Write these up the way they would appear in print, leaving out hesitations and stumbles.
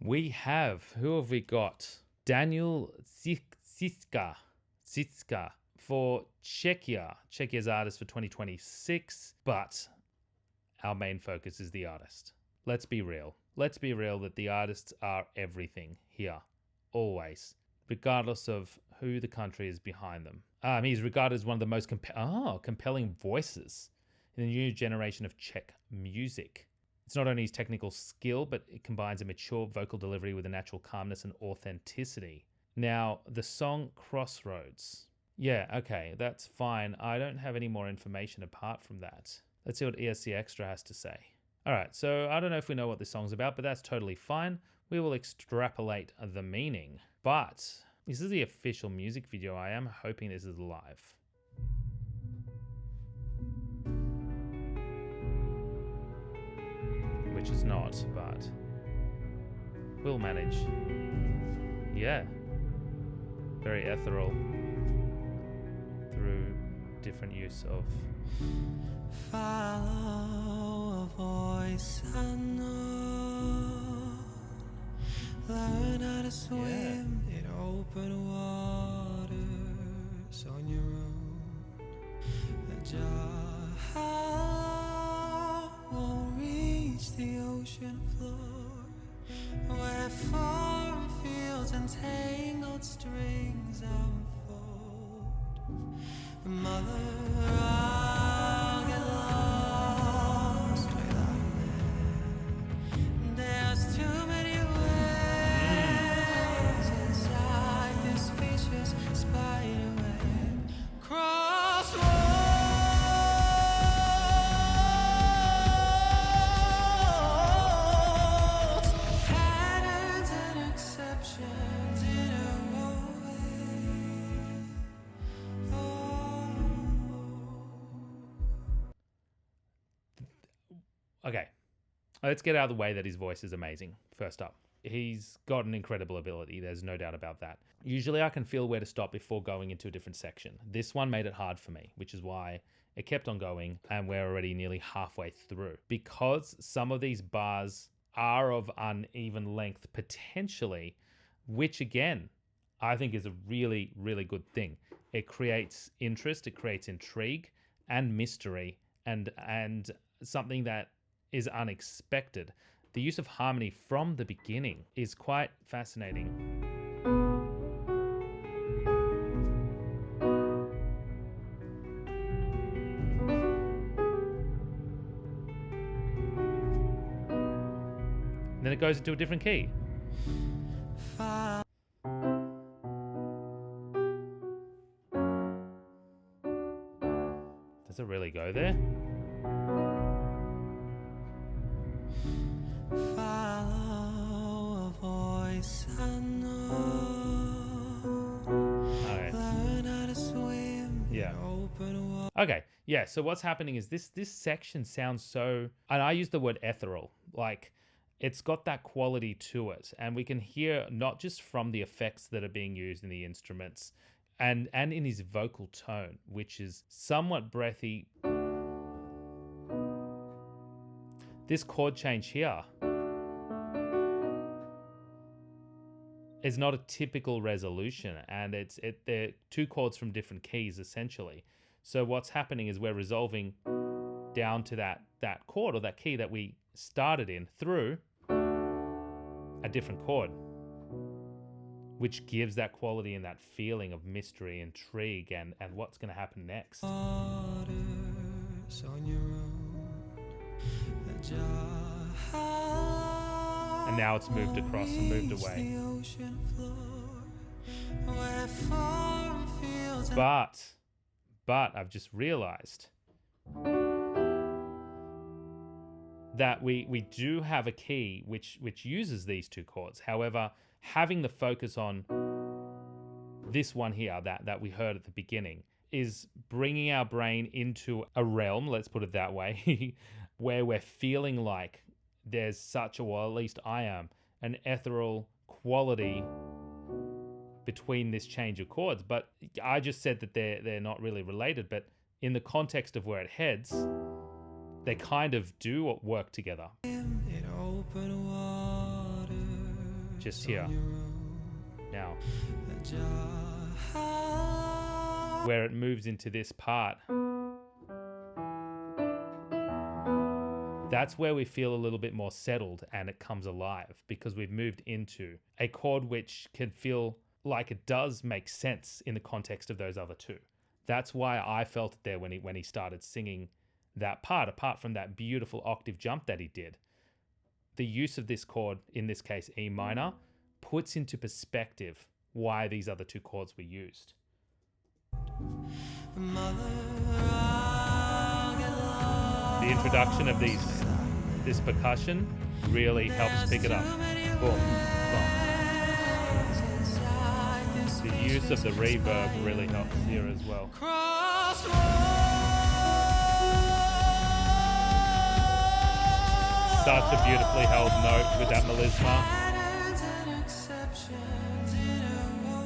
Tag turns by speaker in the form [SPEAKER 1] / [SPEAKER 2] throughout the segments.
[SPEAKER 1] Who have we got? Daniel Zizka for Czechia. Czechia's artist for 2026, but our main focus is the artist. Let's be real. Let's be real that the artists are everything here, always, regardless of who the country is behind them. He's regarded as one of the most compelling voices in the new generation of Czech music. It's not only his technical skill, but it combines a mature vocal delivery with a natural calmness and authenticity. Now, the song Crossroads. Yeah, okay, that's fine. I don't have any more information apart from that. Let's see what ESC Extra has to say. All right, so I don't know if we know what this song's about, but that's totally fine. We will extrapolate the meaning. But this is the official music video. I am hoping this is live. Which is not, but we'll manage. Yeah. Very ethereal through different use of...
[SPEAKER 2] Follow a voice unknown. Learn how to swim in open waters on your own. A jar won't reach the ocean floor, where foreign fields and tangled strings unfold. Mother, I'll get lost without me. There's too many ways inside this vicious spider web. Crossroads, patterns and exceptions interwoven.
[SPEAKER 1] Okay, let's get out of the way that his voice is amazing. First up, he's got an incredible ability. There's no doubt about that. Usually I can feel where to stop before going into a different section. This one made it hard for me, which is why it kept on going, and we're already nearly halfway through. Because some of these bars are of uneven length potentially, which again, I think is a really, really good thing. It creates interest, it creates intrigue and mystery, and something that is unexpected. The use of harmony from the beginning is quite fascinating. And then it goes into a different key. Does it really go there?
[SPEAKER 2] Follow a voice unknown. Learn how to swim in open water.
[SPEAKER 1] Okay, yeah, so what's happening is this section sounds so, and I use the word ethereal, like it's got that quality to it, and we can hear not just from the effects that are being used in the instruments and in his vocal tone, which is somewhat breathy. This chord change here is not a typical resolution, and they're two chords from different keys essentially. So what's happening is we're resolving down to that chord or that key that we started in through a different chord, which gives that quality and that feeling of mystery, intrigue, and what's going to happen next.
[SPEAKER 2] Waters on your own, a jar.
[SPEAKER 1] And now it's moved across and moved away. But I've just realized that we do have a key which uses these two chords. However, having the focus on this one here that we heard at the beginning is bringing our brain into a realm, let's put it that way, where we're feeling like there's such or at least I am, an ethereal quality between this change of chords. But I just said that they're not really related, but in the context of where it heads, they kind of do work together.
[SPEAKER 2] In open waters
[SPEAKER 1] just here. Now, where it moves into this part, that's where we feel a little bit more settled and it comes alive, because we've moved into a chord which can feel like it does make sense in the context of those other two. That's why I felt it there when he started singing that part, apart from that beautiful octave jump that he did. The use of this chord, in this case E minor, puts into perspective why these other two chords were used. The introduction of this percussion really helps pick it up. Boom, boom. The use of the reverb really helps here as well. Such a beautifully held note with that melisma.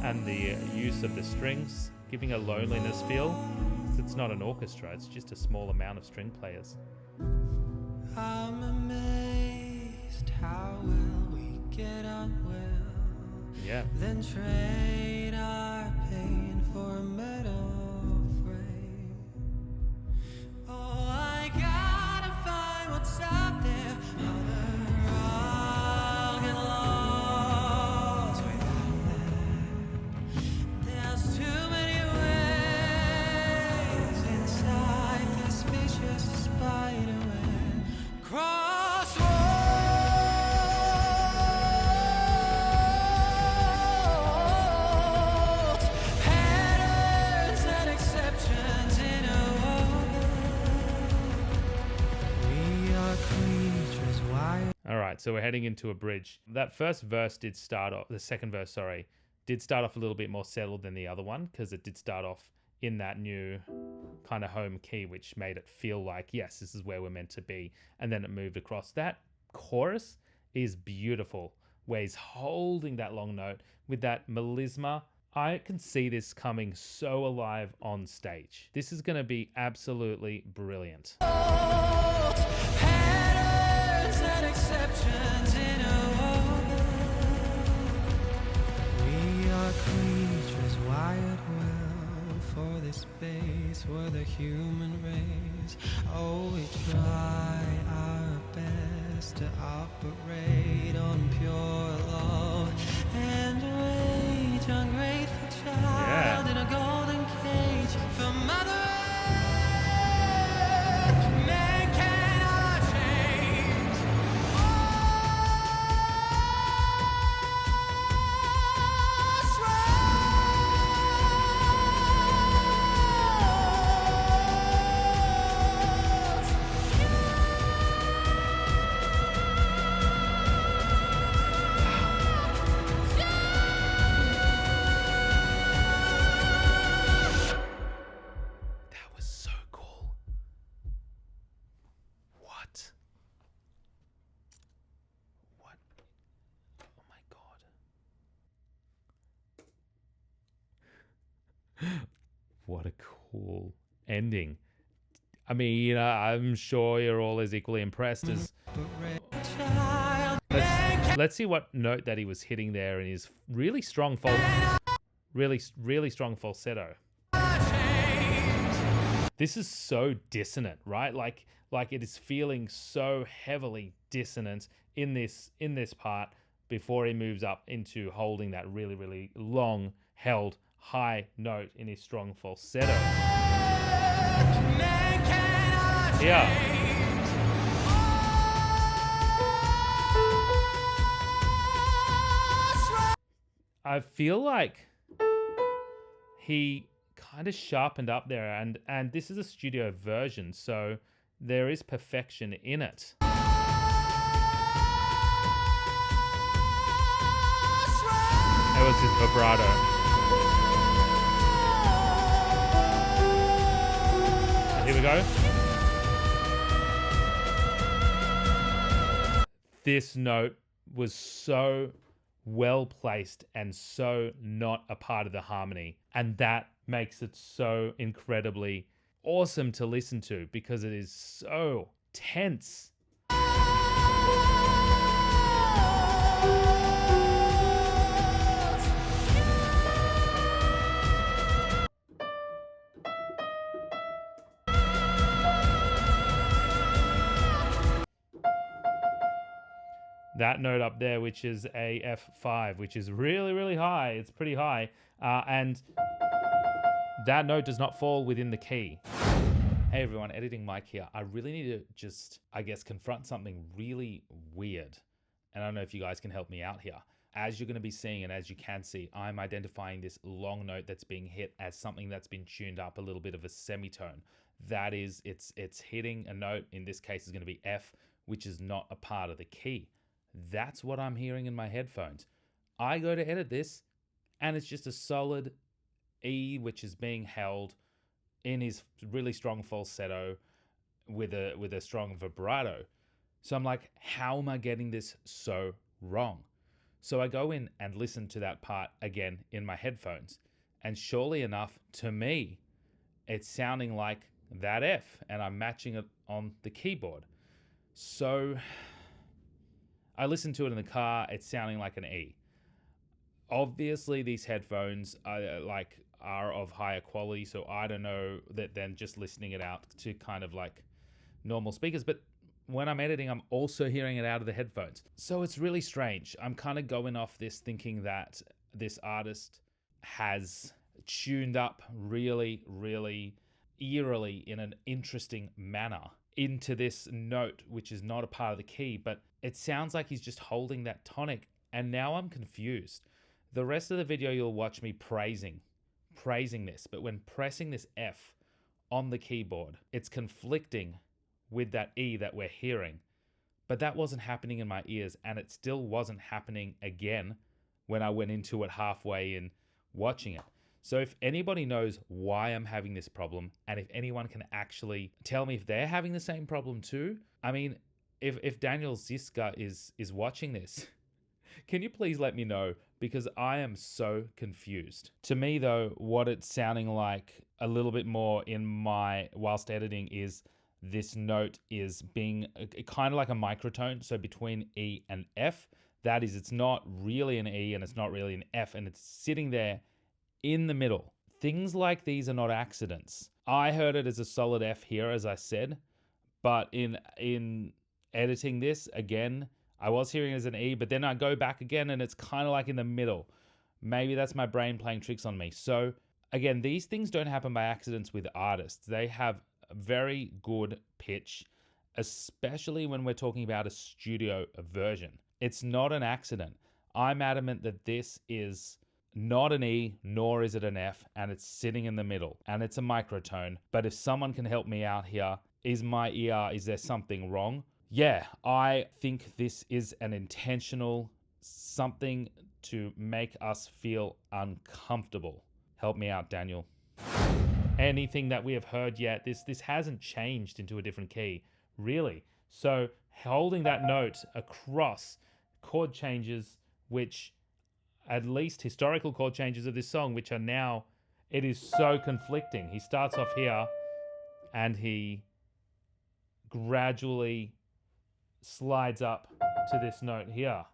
[SPEAKER 1] And the use of the strings, giving a loneliness feel. It's not an orchestra, it's just a small amount of string players.
[SPEAKER 2] I'm amazed how well we get on well.
[SPEAKER 1] Yeah.
[SPEAKER 2] Then trade our pain for a metal frame. Oh, I gotta find what's out there. Mother, I'll get lost without that. There's too many ways inside this vicious spider web. Crossroads. Patterns and exceptions in a world. We are creatures wired.
[SPEAKER 1] All right, so we're heading into a bridge. That first verse did start off, the second verse, sorry, did start off a little bit more settled than the other one, because it did start off in that new kind of home key, which made it feel like, yes, this is where we're meant to be. And then it moved across. That chorus is beautiful, where he's holding that long note with that melisma. I can see this coming so alive on stage. This is going to be absolutely brilliant.
[SPEAKER 2] Patterns and exceptions in a world. We are creatures wired well for this space. We're the human race. Oh, we try our best to operate on pure love and rage. Ungrateful child in a golden cage for Mother Earth. Man cannot change.
[SPEAKER 1] That was so cool. What? What? Oh my God. What a cool ending. I mean, you know, I'm sure you're all as equally impressed as... Let's see what note that he was hitting there in his really strong really strong falsetto. This is so dissonant, right? Like it is feeling so heavily dissonant in this part before he moves up into holding that really, really long held high note in his strong falsetto. Yeah. I feel like he kind of sharpened up there, and this is a studio version, so there is perfection in it. It was his vibrato. And here we go. This note was so well placed and so not a part of the harmony, and that makes it so incredibly awesome to listen to because it is so tense. that note up there, which is a F5, which is really, really high. It's pretty high. And that note does not fall within the key. Hey everyone, Editing Mike here. I really need to just, I guess, confront something really weird. And I don't know if you guys can help me out here. As you're going to be seeing, and as you can see, I'm identifying this long note that's being hit as something that's been tuned up a little bit of a semitone. That is, it's hitting a note, in this case is going to be F, which is not a part of the key. That's what I'm hearing in my headphones. I go to edit this, and it's just a solid E, which is being held in his really strong falsetto with a strong vibrato. So I'm like, how am I getting this so wrong? So I go in and listen to that part again in my headphones. And surely enough, to me, it's sounding like that F, and I'm matching it on the keyboard. So I listen to it in the car, it's sounding like an E. Obviously, these headphones are of higher quality, so I don't know that than just listening it out to kind of like normal speakers. But when I'm editing, I'm also hearing it out of the headphones. So it's really strange. I'm kind of going off this thinking that this artist has tuned up really, really eerily in an interesting manner into this note, which is not a part of the key, but it sounds like he's just holding that tonic. And now I'm confused. The rest of the video, you'll watch me praising this, but when pressing this F on the keyboard, it's conflicting with that E that we're hearing. But that wasn't happening in my ears, and it still wasn't happening again when I went into it halfway in watching it. So if anybody knows why I'm having this problem, and if anyone can actually tell me if they're having the same problem too, I mean, if Daniel Zizka is watching this, can you please let me know? Because I am so confused. To me though, what it's sounding like a little bit more whilst editing is this note is being kind of like a microtone. So between E and F, that is, it's not really an E and it's not really an F, and it's sitting there in the middle. Things like these are not accidents. I heard it as a solid F here, as I said, but in editing this again, I was hearing it as an E, but then I go back again and it's kind of like in the middle. Maybe that's my brain playing tricks on me. So again, these things don't happen by accidents with artists. They have a very good pitch, especially when we're talking about a studio version. It's not an accident. I'm adamant that this is not an E, nor is it an F, and it's sitting in the middle, and it's a microtone. But if someone can help me out here, is there something wrong? Yeah, I think this is an intentional something to make us feel uncomfortable. Help me out, Daniel. Anything that we have heard yet, this hasn't changed into a different key, really. So holding that note across chord changes, which at least historical chord changes of this song, which are now, it is so conflicting. He starts off here and he gradually slides up to this note here.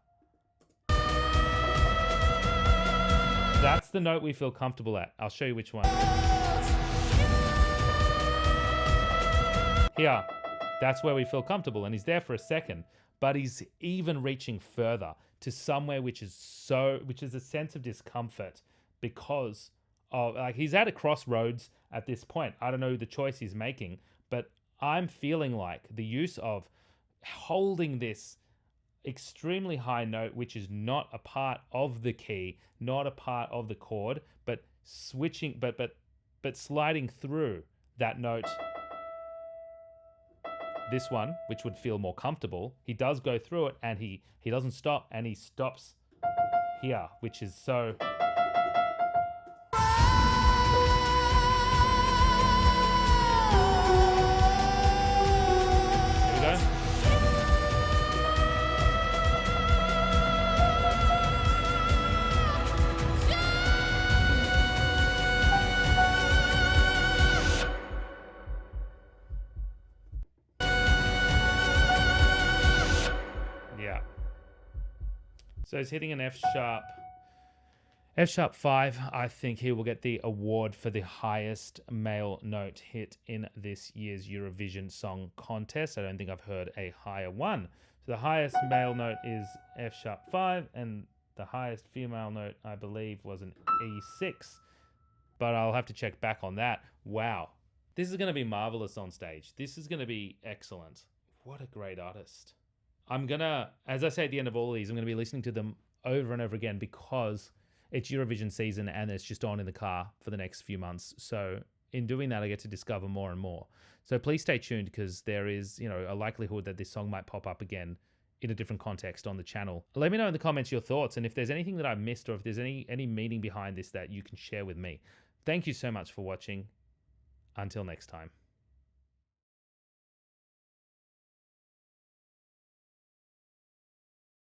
[SPEAKER 1] That's the note we feel comfortable at. I'll show you which one. Here, that's where we feel comfortable, and he's there for a second, but he's even reaching further to somewhere which is a sense of discomfort because of, like, he's at a crossroads at this point. I don't know the choice he's making, but I'm feeling like the use of holding this extremely high note, which is not a part of the key, not a part of the chord, but switching, but sliding through that note. This one, which would feel more comfortable, he does go through it, and he doesn't stop, and he stops here, which is so. Here we go. Yeah. So he's hitting an F sharp 5. I think he will get the award for the highest male note hit in this year's Eurovision Song Contest. I don't think I've heard a higher one. So the highest male note is F sharp 5, and the highest female note, I believe, was an E6. But I'll have to check back on that. Wow. This is going to be marvelous on stage. This is going to be excellent. What a great artist. I'm going to, as I say at the end of all of these, I'm going to be listening to them over and over again because it's Eurovision season and it's just on in the car for the next few months. So in doing that, I get to discover more and more. So please stay tuned because there is, a likelihood that this song might pop up again in a different context on the channel. Let me know in the comments your thoughts and if there's anything that I missed or if there's any meaning behind this that you can share with me. Thank you so much for watching. Until next time.